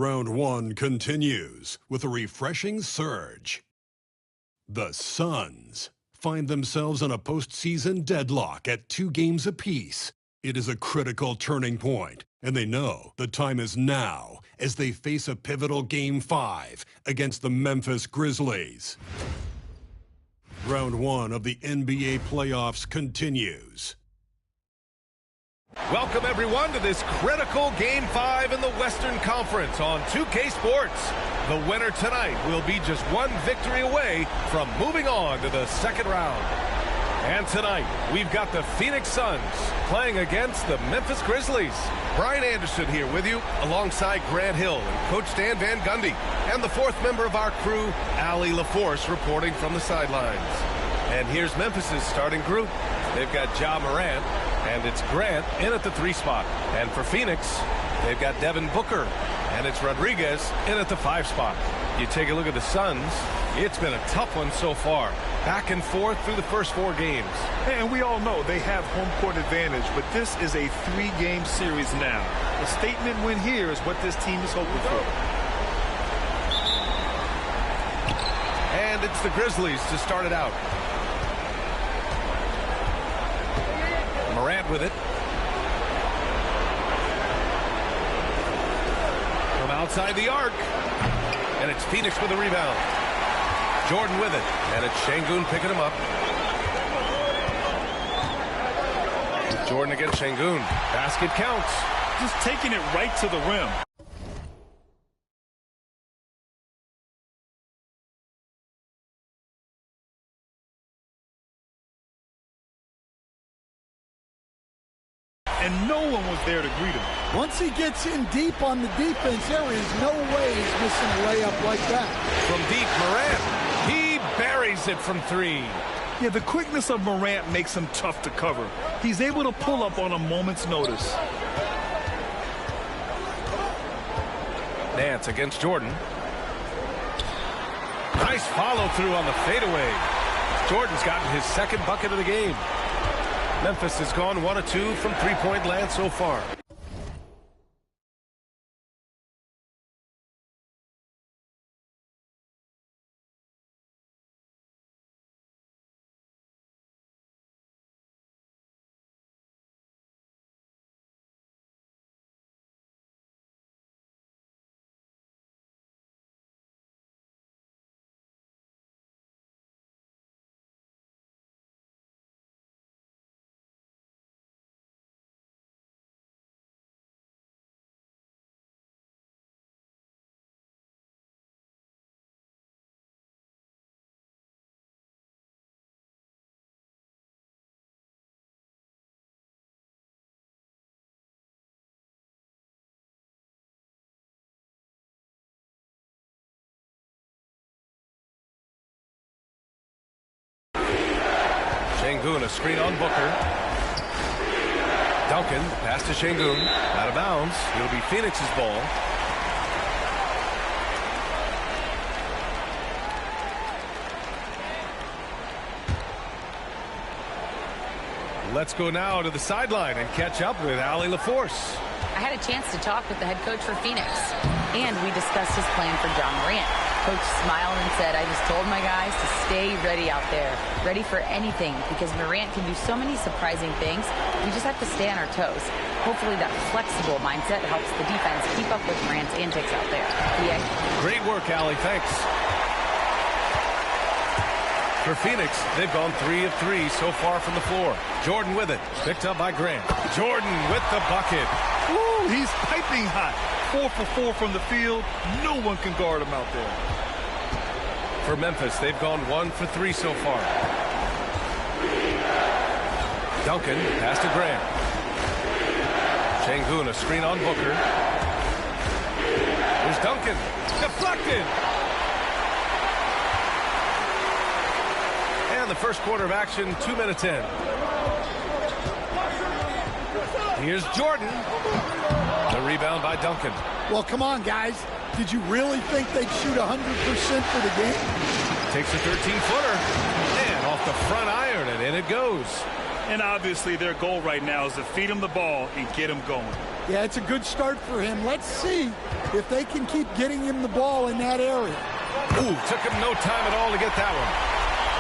Round one continues with a refreshing surge. The Suns find themselves in a postseason deadlock at 2 games apiece. It is a critical turning point, and they know the time is now as they face a pivotal Game 5 against the Memphis Grizzlies. Round one of the NBA playoffs continues. Welcome, everyone, to this critical Game 5 in the Western Conference on 2K Sports. The winner tonight will be just one victory away from moving on to the second round. And tonight, we've got the Phoenix Suns playing against the Memphis Grizzlies. Brian Anderson here with you, alongside Grant Hill and Coach Dan Van Gundy, and the fourth member of our crew, Allie LaForce, reporting from the sidelines. And here's Memphis's starting group. They've got Ja Morant, and it's Grant in at the 3 spot. And for Phoenix, they've got Devin Booker, and it's Rodriguez in at the 5 spot. You take a look at the Suns, it's been a tough one so far. Back and forth through the first 4 games. And we all know they have home court advantage, but this is a 3-game series now. A statement win here is what this team is hoping for. And it's the Grizzlies to start it out. Morant with it. From outside the arc. And it's Phoenix with the rebound. Jordan with it. And it's Şengün picking him up. Jordan against Şengün. Basket counts. Just taking it right to the rim. And no one was there to greet him. Once he gets in deep on the defense, there is no way he's missing a layup like that. From deep, Morant. He buries it from 3. Yeah, the quickness of Morant makes him tough to cover. He's able to pull up on a moment's notice. Nance against Jordan. Nice follow-through on the fadeaway. Jordan's gotten his second bucket of the game. Memphis has gone 1 of 2 from 3-point land so far. Şengün, a screen on Booker. Duncan, pass to Şengün, out of bounds. It'll be Phoenix's ball. Let's go now to the sideline and catch up with Allie LaForce. I had a chance to talk with the head coach for Phoenix, and we discussed his plan for Ja Morant. Coach smiled and said, I just told my guys to stay ready out there, ready for anything, because Morant can do so many surprising things. We just have to stay on our toes. Hopefully that flexible mindset helps the defense keep up with Morant's antics out there. PA? Great work, Allie. Thanks. For Phoenix, they've gone 3 of 3 so far from the floor. Jordan with it, picked up by Grant. Jordan with the bucket. Woo, he's piping hot. 4 for 4 from the field. No one can guard him out there. For Memphis, they've gone 1 for 3 so far. Duncan, pass to Grant. Şengün, a screen on Booker. There's Duncan. Deflected. And the first quarter of action, 2 minutes in. Here's Jordan. The rebound by Duncan. Well, come on, guys. Did you really think they'd shoot 100% for the game? Takes a 13-footer. And off the front iron, and in it goes. And obviously their goal right now is to feed him the ball and get him going. Yeah, it's a good start for him. Let's see if they can keep getting him the ball in that area. Ooh, took him no time at all to get that one.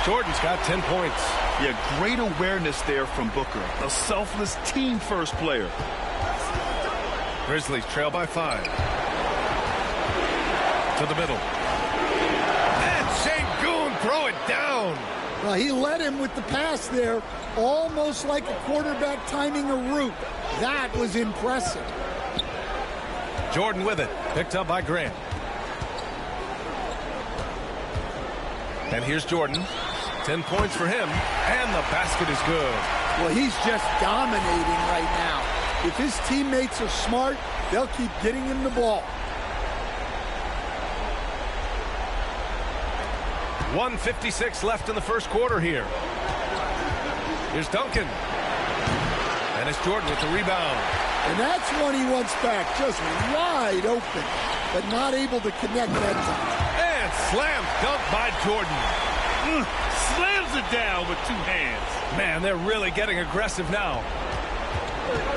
Jordan's got 10 points. Yeah, great awareness there from Booker. A selfless team-first player. Grizzlies trail by 5. To the middle. And Şengün throw it down. Well, he led him with the pass there, almost like a quarterback timing a route. That was impressive. Jordan with it. Picked up by Grant. And here's Jordan. 10 points for him. And the basket is good. Well, he's just dominating right now. If his teammates are smart, they'll keep getting him the ball. 1:56 left in the first quarter here. Here's Duncan. And it's Jordan with the rebound. And that's one he wants back, just wide open, but not able to connect that time. And slam dunk by Jordan. Slams it down with 2 hands. Man, they're really getting aggressive now.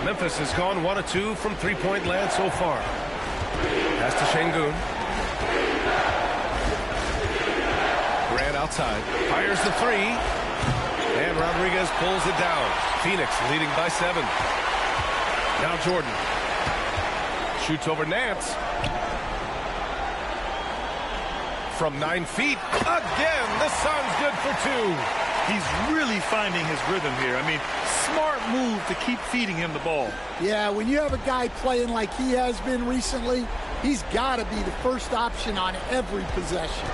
Memphis has gone 1 of 2 from three-point land so far. Pass to Şengün. Grant outside. Fires the 3. And Rodriguez pulls it down. Phoenix leading by 7. Now Jordan. Shoots over Nance. From 9 feet. Again, the Suns good for 2. He's really finding his rhythm here. I mean, smart move to keep feeding him the ball. Yeah, when you have a guy playing like he has been recently, he's got to be the first option on every possession.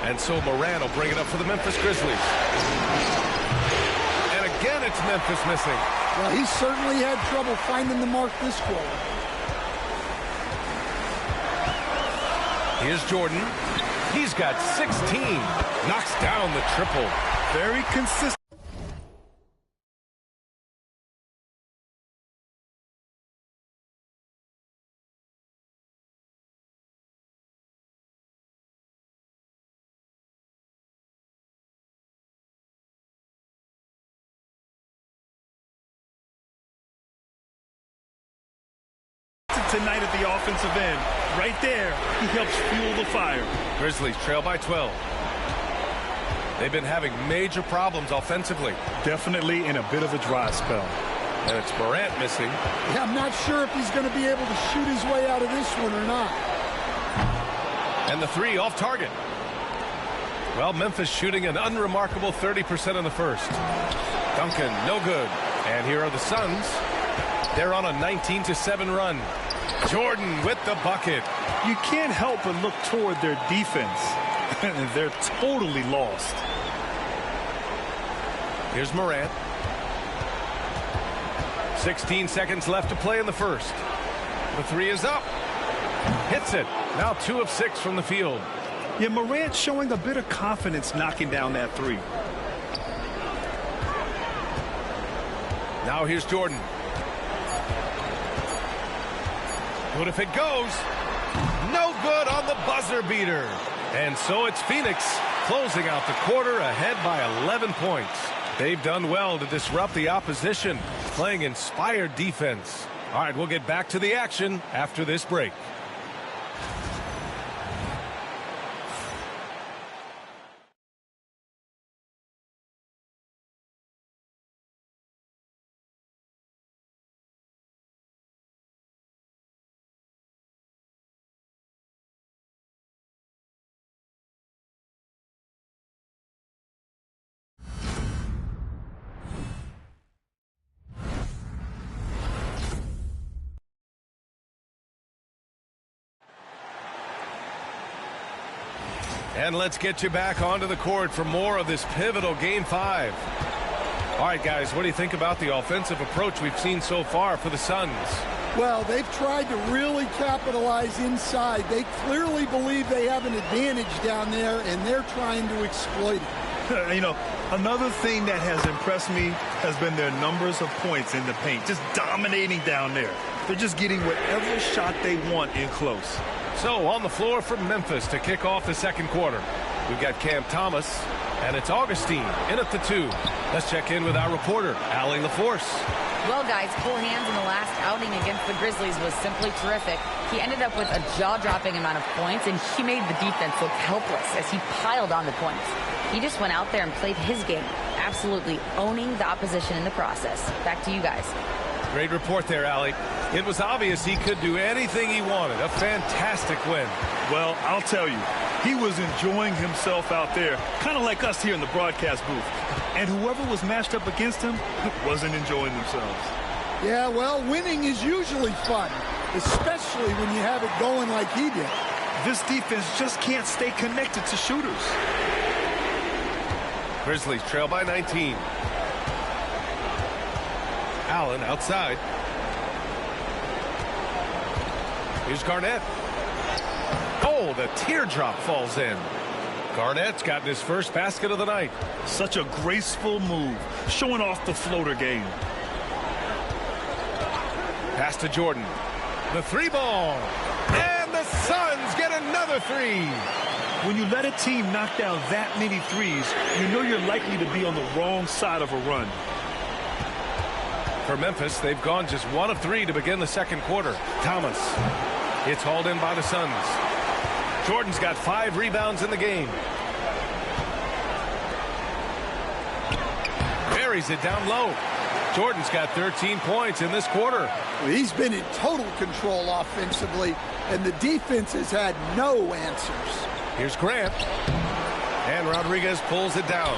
And so Morant will bring it up for the Memphis Grizzlies. And again, it's Memphis missing. Well, he certainly had trouble finding the mark this quarter. Here's Jordan. He's got 16. Knocks down the triple. Very consistent. Tonight at the offensive end. Right there, he helps fuel the fire. Grizzlies trail by 12. They've been having major problems offensively. Definitely in a bit of a dry spell. And it's Morant missing. Yeah, I'm not sure if he's going to be able to shoot his way out of this one or not. And the 3 off target. Well, Memphis shooting an unremarkable 30% in the first. Duncan, no good. And here are the Suns. They're on a 19-7 run. Jordan with the bucket. You can't help but look toward their defense. They're totally lost. Here's Morant. 16 seconds left to play in the first. The 3 is up. Hits it. Now 2 of 6 from the field. Yeah, Morant showing a bit of confidence knocking down that 3. Now here's Jordan. What if it goes? No good on the buzzer beater. And so it's Phoenix closing out the quarter ahead by 11 points. They've done well to disrupt the opposition, playing inspired defense. All right, we'll get back to the action after this break. And let's get you back onto the court for more of this pivotal Game 5. All right, guys, what do you think about the offensive approach we've seen so far for the Suns? Well, they've tried to really capitalize inside. They clearly believe they have an advantage down there, and they're trying to exploit it. You know, another thing that has impressed me has been their numbers of points in the paint, just dominating down there. They're just getting whatever shot they want in close. So on the floor from Memphis to kick off the second quarter. We've got Cam Thomas, and it's Augustine in at the 2. Let's check in with our reporter, Allie LaForce. Well, guys, full hands in the last outing against the Grizzlies was simply terrific. He ended up with a jaw-dropping amount of points, and he made the defense look helpless as he piled on the points. He just went out there and played his game, absolutely owning the opposition in the process. Back to you guys. Great report there, Allie. It was obvious he could do anything he wanted. A fantastic win. Well, I'll tell you, he was enjoying himself out there, kind of like us here in the broadcast booth. And whoever was matched up against him wasn't enjoying themselves. Yeah, well, winning is usually fun, especially when you have it going like he did. This defense just can't stay connected to shooters. Grizzlies trail by 19. Allen outside. Here's Garnett. Oh, the teardrop falls in. Garnett's gotten his first basket of the night. Such a graceful move, showing off the floater game. Pass to Jordan. The 3-ball. And the Suns get another 3. When you let a team knock down that many threes, you know you're likely to be on the wrong side of a run. For Memphis, they've gone just 1 of 3 to begin the second quarter. Thomas. It's hauled in by the Suns. Jordan's got 5 rebounds in the game. Buries it down low. Jordan's got 13 points in this quarter. Well, he's been in total control offensively, and the defense has had no answers. Here's Grant. And Rodriguez pulls it down.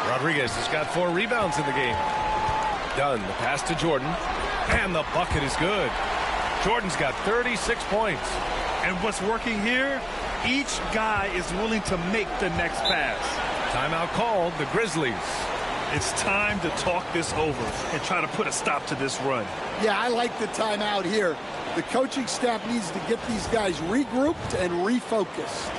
Rodriguez has got 4 rebounds in the game. Dunn, the pass to Jordan. And the bucket is good. Jordan's got 36 points. And what's working here, each guy is willing to make the next pass. Timeout called, the Grizzlies. It's time to talk this over and try to put a stop to this run. Yeah, I like the timeout here. The coaching staff needs to get these guys regrouped and refocused.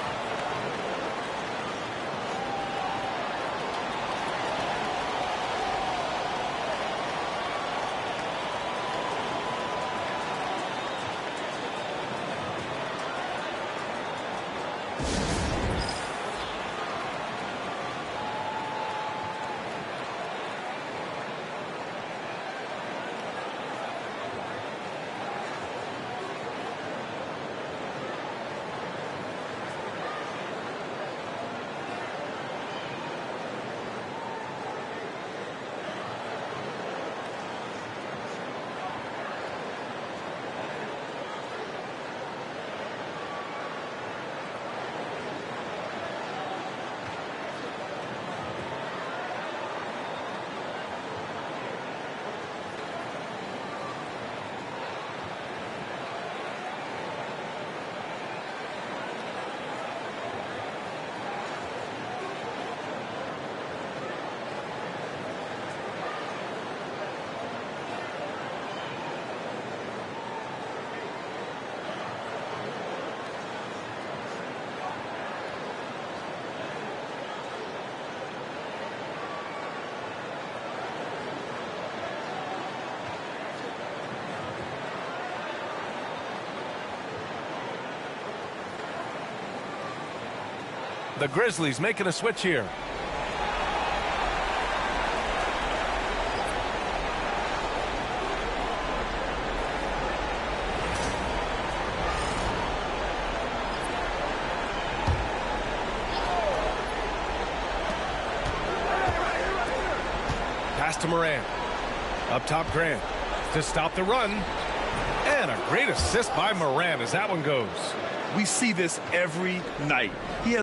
The Grizzlies making a switch here. Pass to Morant. Up top, Grant to stop the run. And a great assist by Morant as that one goes. We see this every night. He has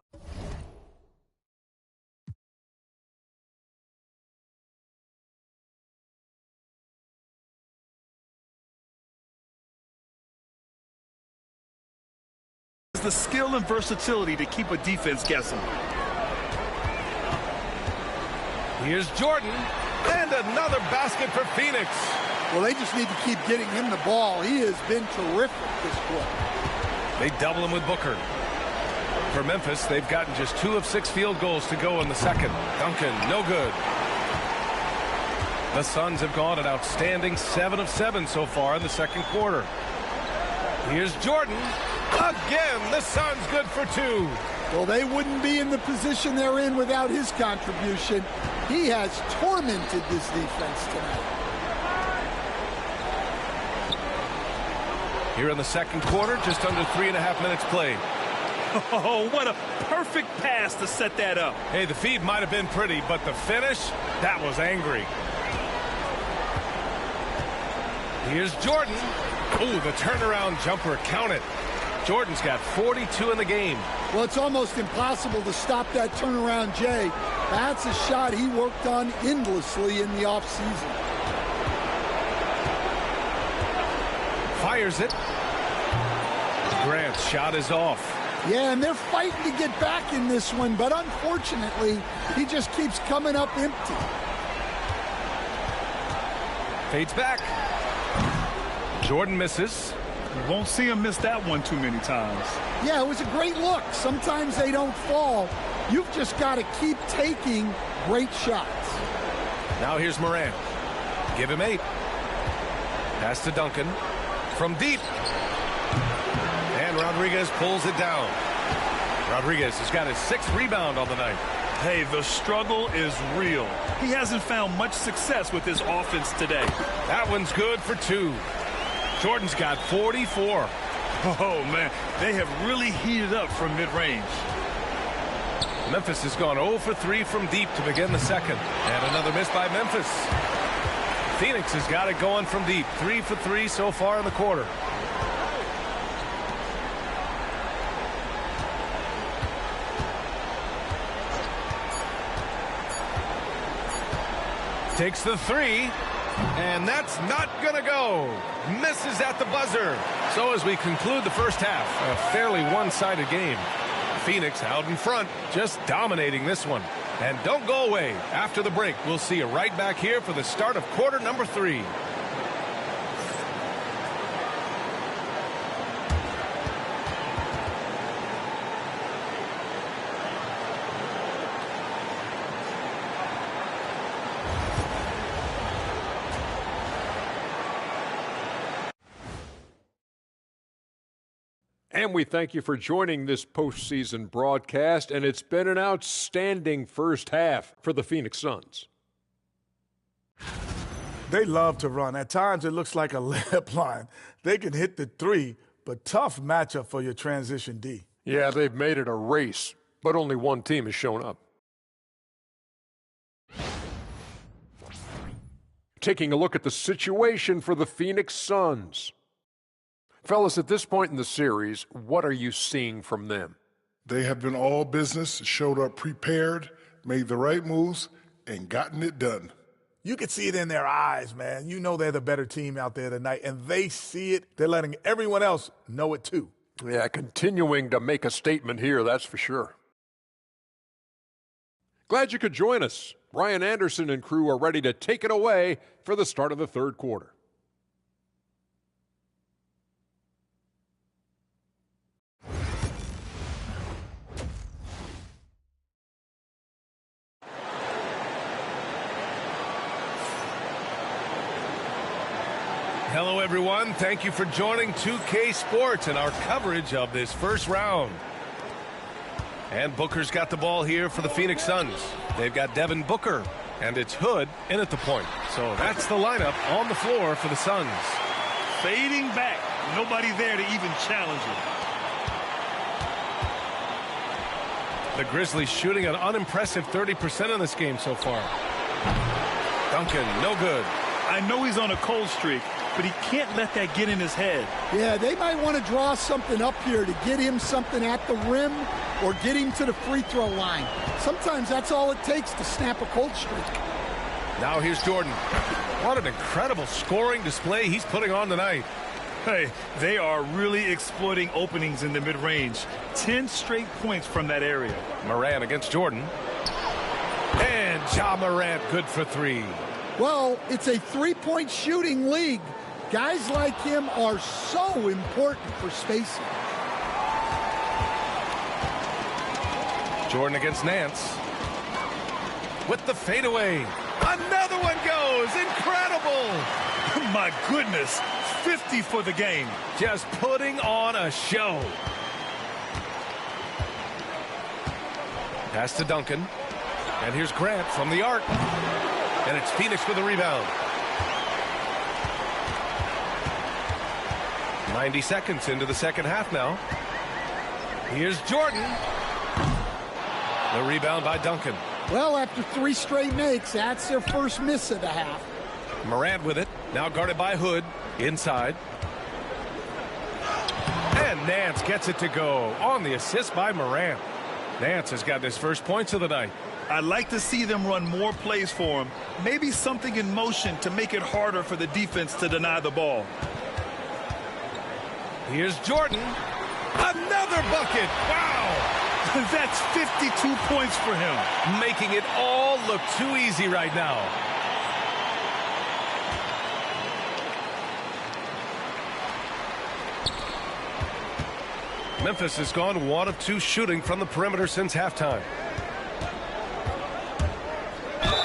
the skill and versatility to keep a defense guessing. Here's Jordan, and another basket for Phoenix. Well, they just need to keep getting him the ball. He has been terrific this quarter. They double him with Booker. For Memphis, they've gotten just 2 of 6 field goals to go in the second. Duncan, no good. The Suns have gone an outstanding 7 of 7 so far in the second quarter. Here's Jordan, Again, the Suns good for two. Well, they wouldn't be in the position they're in without his contribution. He has tormented this defense tonight. Here in the second quarter, just under 3.5 minutes played. Oh, what a perfect pass to set that up. Hey, the feed might have been pretty, but the finish, that was angry. Here's Jordan. Ooh, the turnaround jumper counted. Jordan's got 42 in the game. Well, it's almost impossible to stop that turnaround, Jay. That's a shot he worked on endlessly in the offseason. Fires it. Grant's shot is off. Yeah, and they're fighting to get back in this one, but unfortunately, he just keeps coming up empty. Fades back. Jordan misses. You won't see him miss that one too many times. Yeah, it was a great look. Sometimes they don't fall. You've just got to keep taking great shots. Now here's Morant. Give him 8. Pass to Duncan. From deep. And Rodriguez pulls it down. Rodriguez has got his 6th rebound on the night. Hey, the struggle is real. He hasn't found much success with his offense today. That one's good for 2. Jordan's got 44. Oh, man, they have really heated up from mid-range. Memphis has gone 0 for 3 from deep to begin the second. And another miss by Memphis. Phoenix has got it going from deep. 3 for 3 so far in the quarter. Takes the 3. And that's not going to go. Misses at the buzzer. So as we conclude the first half, a fairly one-sided game. Phoenix out in front, just dominating this one. And don't go away. After the break, we'll see you right back here for the start of quarter number 3. And we thank you for joining this postseason broadcast, and it's been an outstanding first half for the Phoenix Suns. They love to run. At times it looks like a layup line. They can hit the 3, but tough matchup for your transition D. Yeah, they've made it a race, but only one team has shown up. Taking a look at the situation for the Phoenix Suns. Fellas, at this point in the series, what are you seeing from them? They have been all business, showed up prepared, made the right moves, and gotten it done. You can see it in their eyes, man. You know they're the better team out there tonight, and they see it. They're letting everyone else know it too. Yeah, continuing to make a statement here, that's for sure. Glad you could join us. Brian Anderson and crew are ready to take it away for the start of the third quarter. Hello, everyone. Thank you for joining 2K Sports and our coverage of this first round. And Booker's got the ball here for the Phoenix Suns. They've got Devin Booker, and it's Hood in at the point. So that's the lineup on the floor for the Suns. Fading back. Nobody there to even challenge him. The Grizzlies shooting an unimpressive 30% in this game so far. Duncan, no good. I know he's on a cold streak, but he can't let that get in his head. Yeah, they might want to draw something up here to get him something at the rim or get him to the free throw line. Sometimes that's all it takes to snap a cold streak. Now here's Jordan. What an incredible scoring display he's putting on tonight. Hey, they are really exploiting openings in the mid-range. 10 straight points from that area. Morant against Jordan. And Ja Morant good for 3. Well, it's a three-point shooting league. Guys like him are so important for spacing. Jordan against Nance. With the fadeaway. Another one goes. Incredible. My goodness. 50 for the game. Just putting on a show. Pass to Duncan. And here's Grant from the arc. And it's Phoenix with a rebound. 90 seconds into the second half now. Here's Jordan. The rebound by Duncan. Well, after 3 straight makes, that's their first miss of the half. Morant with it. Now guarded by Hood. Inside. And Nance gets it to go on the assist by Morant. Nance has gotten his first points of the night. I'd like to see them run more plays for him. Maybe something in motion to make it harder for the defense to deny the ball. Here's Jordan. Another bucket. Wow. That's 52 points for him. Making it all look too easy right now. Memphis has gone 1 of 2 shooting from the perimeter since halftime.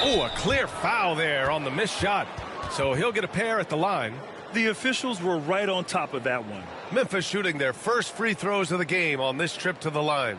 Oh, a clear foul there on the missed shot. So he'll get a pair at the line. The officials were right on top of that one. Memphis shooting their first free throws of the game on this trip to the line.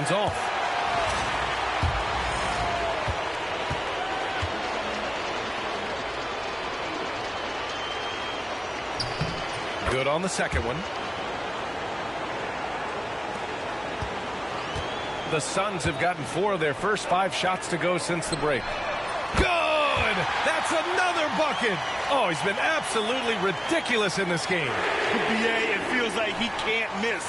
one's off. Good on the second one. The Suns have gotten 4 of their first 5 shots to go since the break. Good! That's another bucket! Oh, he's been absolutely ridiculous in this game. BA, it feels like he can't miss.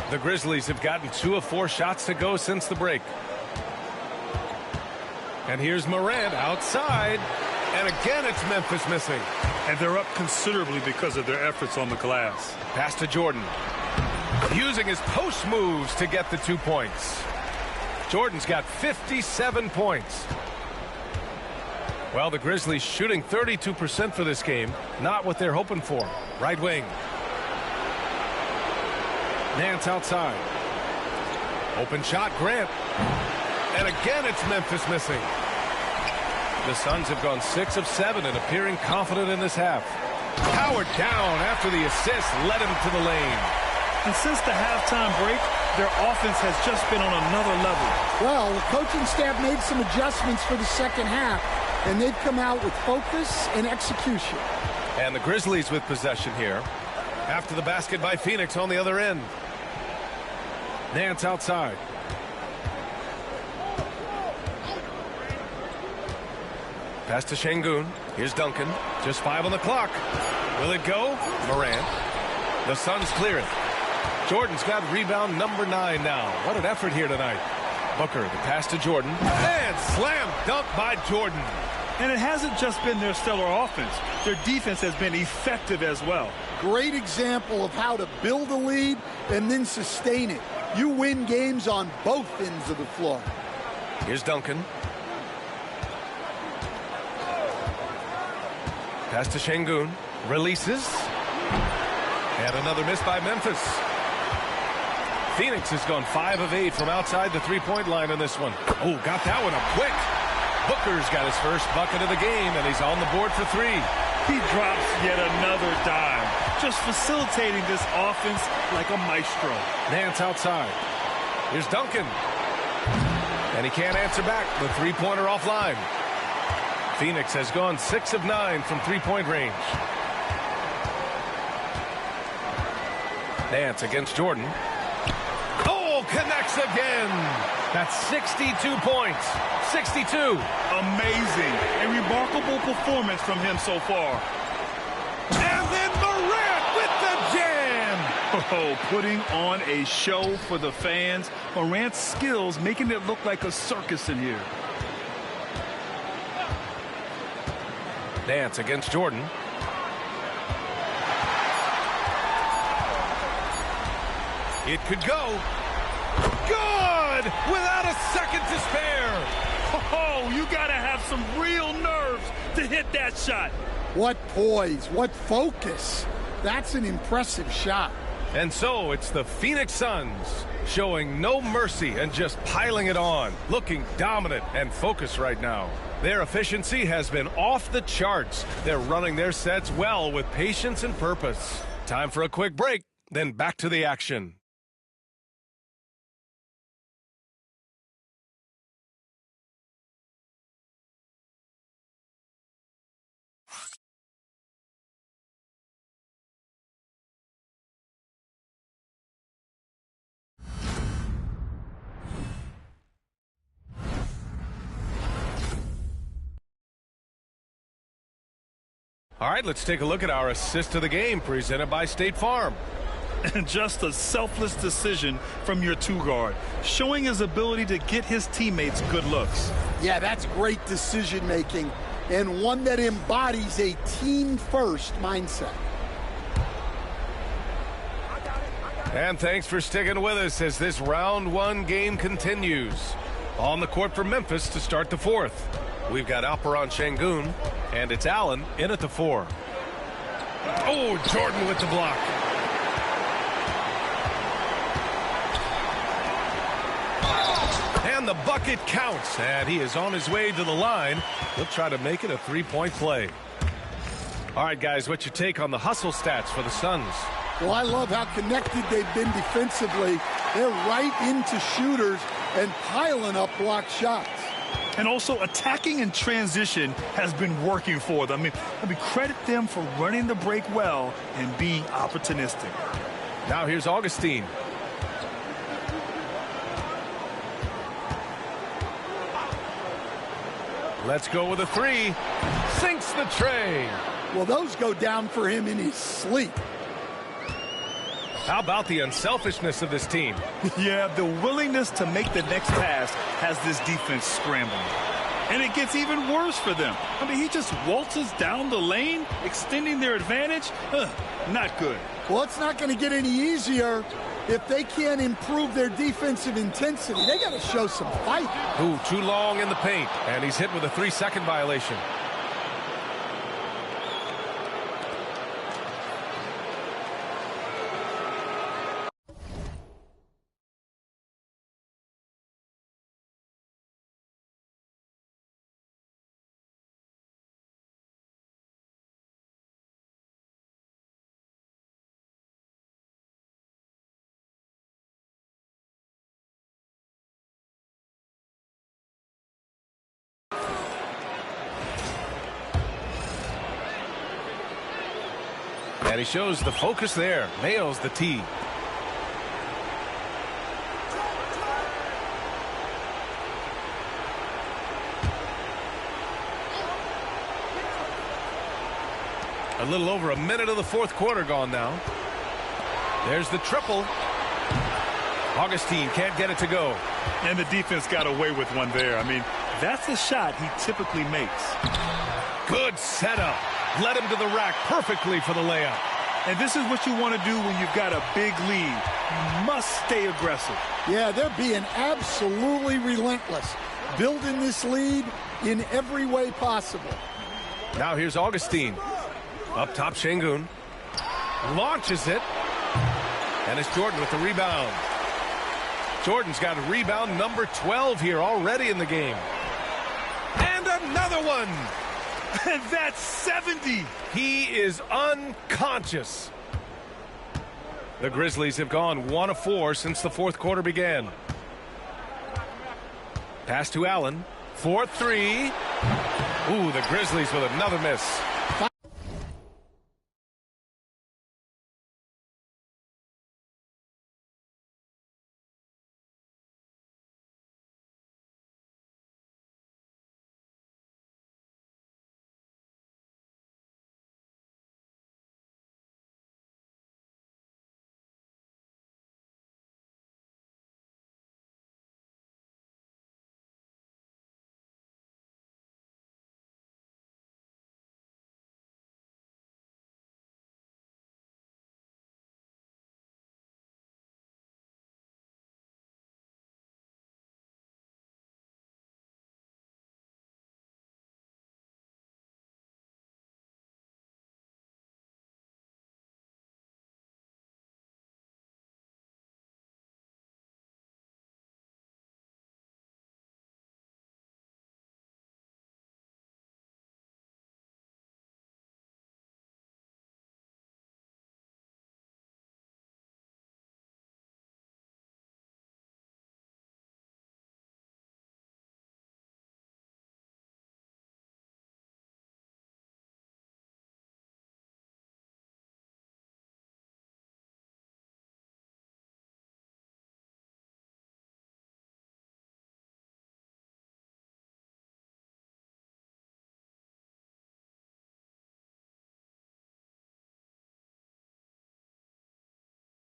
The Grizzlies have gotten 2 of 4 shots to go since the break. And here's Morant outside. And again, it's Memphis missing. And they're up considerably because of their efforts on the glass. Pass to Jordan. Using his post moves to get the 2 points. Jordan's got 57 points. Well, the Grizzlies shooting 32% for this game. Not what they're hoping for. Right wing. Nance outside. Open shot, Grant. And again, it's Memphis missing. The Suns have gone 6 of 7 and appearing confident in this half. Howard down after the assist led him to the lane. And since the halftime break, their offense has just been on another level. Well, the coaching staff made some adjustments for the second half, and they've come out with focus and execution. And the Grizzlies with possession here. After the basket by Phoenix on the other end. Nance outside. Pass to Şengün. Here's Duncan. Just 5 on the clock. Will it go? Morant. The Suns clear it. Jordan's got rebound number 9 now. What an effort here tonight. Booker, the pass to Jordan. And slam dunk by Jordan. And it hasn't just been their stellar offense. Their defense has been effective as well. Great example of how to build a lead and then sustain it. You win games on both ends of the floor. Here's Duncan. Pass to Şengün. Releases. And another miss by Memphis. Phoenix has gone 5 of 8 from outside the three-point line in this one. Oh, got that one up quick. Booker's got his first bucket of the game, and he's on the board for 3. He drops yet another dime, just facilitating this offense like a maestro. Nance outside. Here's Duncan. And he can't answer back. The three-pointer offline. Phoenix has gone 6 of 9 from three-point range. Nance against Jordan. Oh, connects again. That's 62 points. 62. Amazing. A remarkable performance from him so far. And then Morant with the jam. Oh, putting on a show for the fans. Morant's skills making it look like a circus in here. Nance against Jordan. It could go. Good! Without a second to spare. Oh, you got to have some real nerves to hit that shot. What poise, what focus. That's an impressive shot. And so it's the Phoenix Suns showing no mercy and just piling it on, looking dominant and focused right now. Their efficiency has been off the charts. They're running their sets well with patience and purpose. Time for a quick break, then back to the action. All right, let's take a look at our assist of the game presented by State Farm. And just a selfless decision from your two-guard, showing his ability to get his teammates good looks. Yeah, that's great decision-making and one that embodies a team-first mindset. And thanks for sticking with us as this round 1 game continues. On the court for Memphis to start the 4th. We've got Alperen Şengün, and it's Allen in at the 4. Oh, Jordan with the block. And the bucket counts, and he is on his way to the line. He'll try to make it a 3-point play. All right, guys, what's your take on the hustle stats for the Suns? Well, I love how connected they've been defensively. They're right into shooters and piling up blocked shots. And also attacking in transition has been working for them. I mean, credit them for running the break well and being opportunistic. Now here's Augustine. Let's go with a three. Sinks the tray. Well, those go down for him in his sleep. How about the unselfishness of this team? Yeah, the willingness to make the next pass has this defense scrambling. And it gets even worse for them. I mean, he just waltzes down the lane, extending their advantage. Not good. Well, it's not going to get any easier if they can't improve their defensive intensity. They got to show some fight. Ooh, too long in the paint. And he's hit with a 3-second violation. And he shows the focus there. Nails the tee. A little over a minute of the fourth quarter gone now. There's the triple. Augustine can't get it to go. And the defense got away with one there. I mean, that's a shot he typically makes. Good setup. Led him to the rack perfectly for the layup. And this is what you want to do when you've got a big lead. You must stay aggressive. Yeah, they're being absolutely relentless, building this lead in every way possible. Now here's Augustine. Up top, Şengün. Launches it. And it's Jordan with the rebound. Jordan's got rebound number 12 here already in the game. And another one. And that's 70. He is unconscious. The Grizzlies have gone 1 of 4 since the fourth quarter began. Pass to Allen. 4-3. Ooh, the Grizzlies with another miss.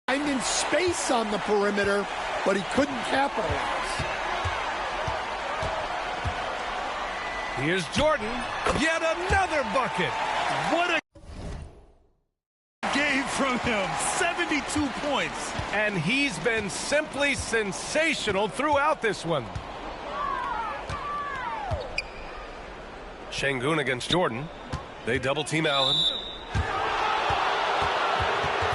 Finding space on the perimeter, but he couldn't capitalize. Here's Jordan. Yet another bucket. What a game from him. 72 points. And he's been simply sensational throughout this one. Şengün against Jordan. They double team Allen.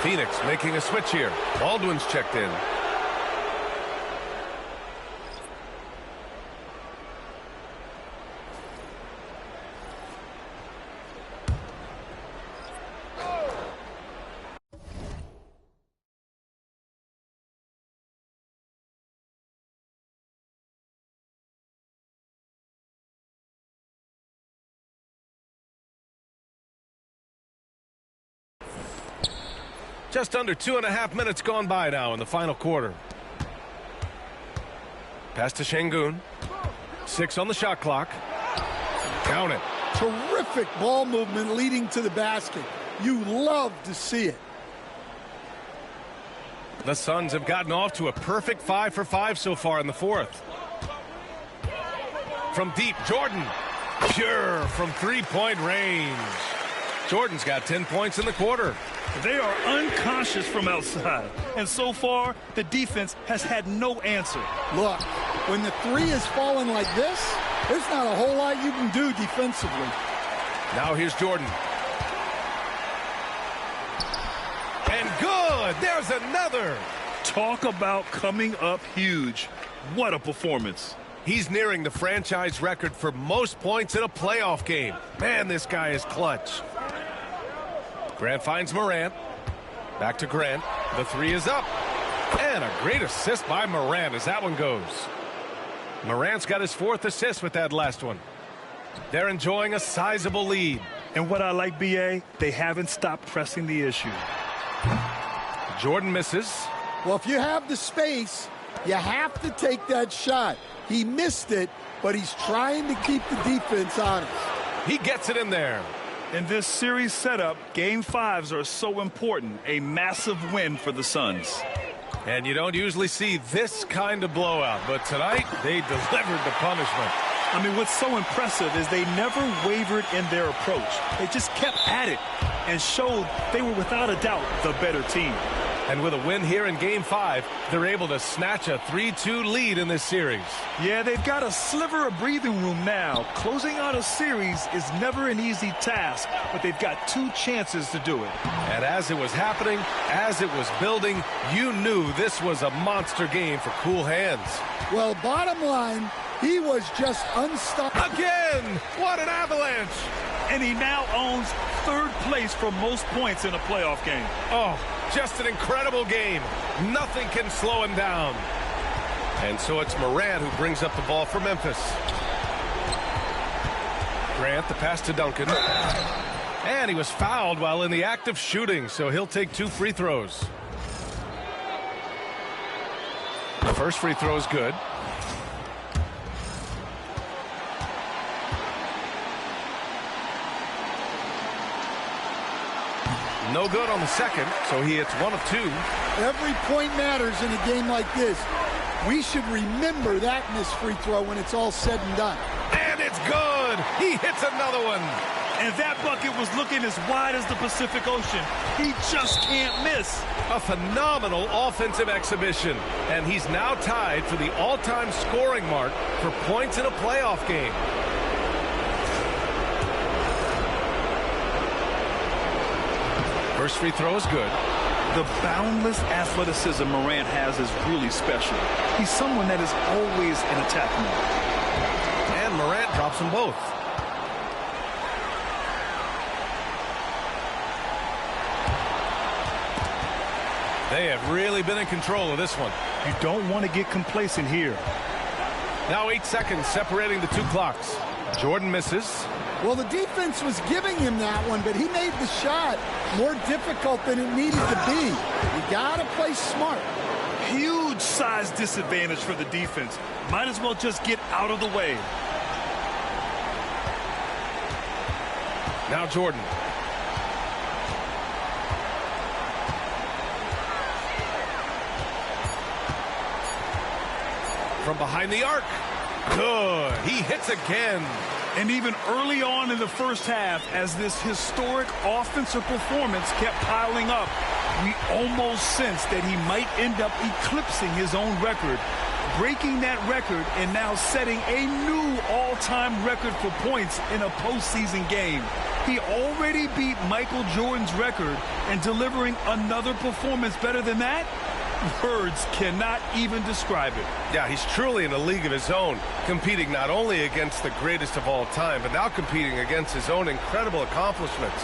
Phoenix making a switch here. Baldwin's checked in. Just under 2.5 minutes gone by now in the final quarter. Pass to Şengün. 6 on the shot clock. Count it. Terrific ball movement leading to the basket. You love to see it. The Suns have gotten off to a perfect 5 for 5 so far in the fourth. From deep, Jordan. Pure from three-point range. Jordan's got 10 points in the quarter. They are unconscious from outside. And so far, the defense has had no answer. Look, when the three is falling like this, there's not a whole lot you can do defensively. Now here's Jordan. And good! There's another! Talk about coming up huge. What a performance. He's nearing the franchise record for most points in a playoff game. Man, this guy is clutch. Grant finds Morant. Back to Grant. The three is up. And a great assist by Morant as that one goes. Morant's got his 4th assist with that last one. They're enjoying a sizable lead. And what I like, B.A., they haven't stopped pressing the issue. Jordan misses. Well, if you have the space, you have to take that shot. He missed it, but he's trying to keep the defense honest. He gets it in there. In this series setup, Game 5s are so important. A massive win for the Suns. And you don't usually see this kind of blowout, but tonight they delivered the punishment. I mean, what's so impressive is they never wavered in their approach. They just kept at it and showed they were without a doubt the better team. And with a win here in Game 5, they're able to snatch a 3-2 lead in this series. Yeah, they've got a sliver of breathing room now. Closing out a series is never an easy task, but they've got 2 chances to do it. And as it was happening, as it was building, you knew this was a monster game for cool hands. Well, bottom line, he was just unstoppable. Again! What an avalanche! And he now owns 3rd place for most points in a playoff game. Oh, just an incredible game. Nothing can slow him down. And so it's Morant who brings up the ball for Memphis. Grant, the pass to Duncan. And he was fouled while in the act of shooting, so he'll take 2 free throws. The first free throw is good. No good on the second, so he hits 1 of 2. Every point matters in a game like this. We should remember that missed free throw when it's all said and done. And it's good! He hits another one! And that bucket was looking as wide as the Pacific Ocean. He just can't miss. A phenomenal offensive exhibition. And he's now tied for the all-time scoring mark for points in a playoff game. First free throw is good. The boundless athleticism Morant has is really special. He's someone that is always in attack mode. And Morant drops them both. They have really been in control of this one. You don't want to get complacent here. Now 8 seconds separating the 2 clocks. Jordan misses. Well, the defense was giving him that one, but he made the shot more difficult than it needed to be. You got to play smart. Huge size disadvantage for the defense. Might as well just get out of the way. Now Jordan. From behind the arc. Good. He hits again. And even early on in the first half, as this historic offensive performance kept piling up, we almost sensed that he might end up eclipsing his own record, breaking that record and now setting a new all-time record for points in a postseason game. He already beat Michael Jordan's record, and delivering another performance better than that? Words cannot even describe it. Yeah, he's truly in a league of his own, competing not only against the greatest of all time, but now competing against his own incredible accomplishments.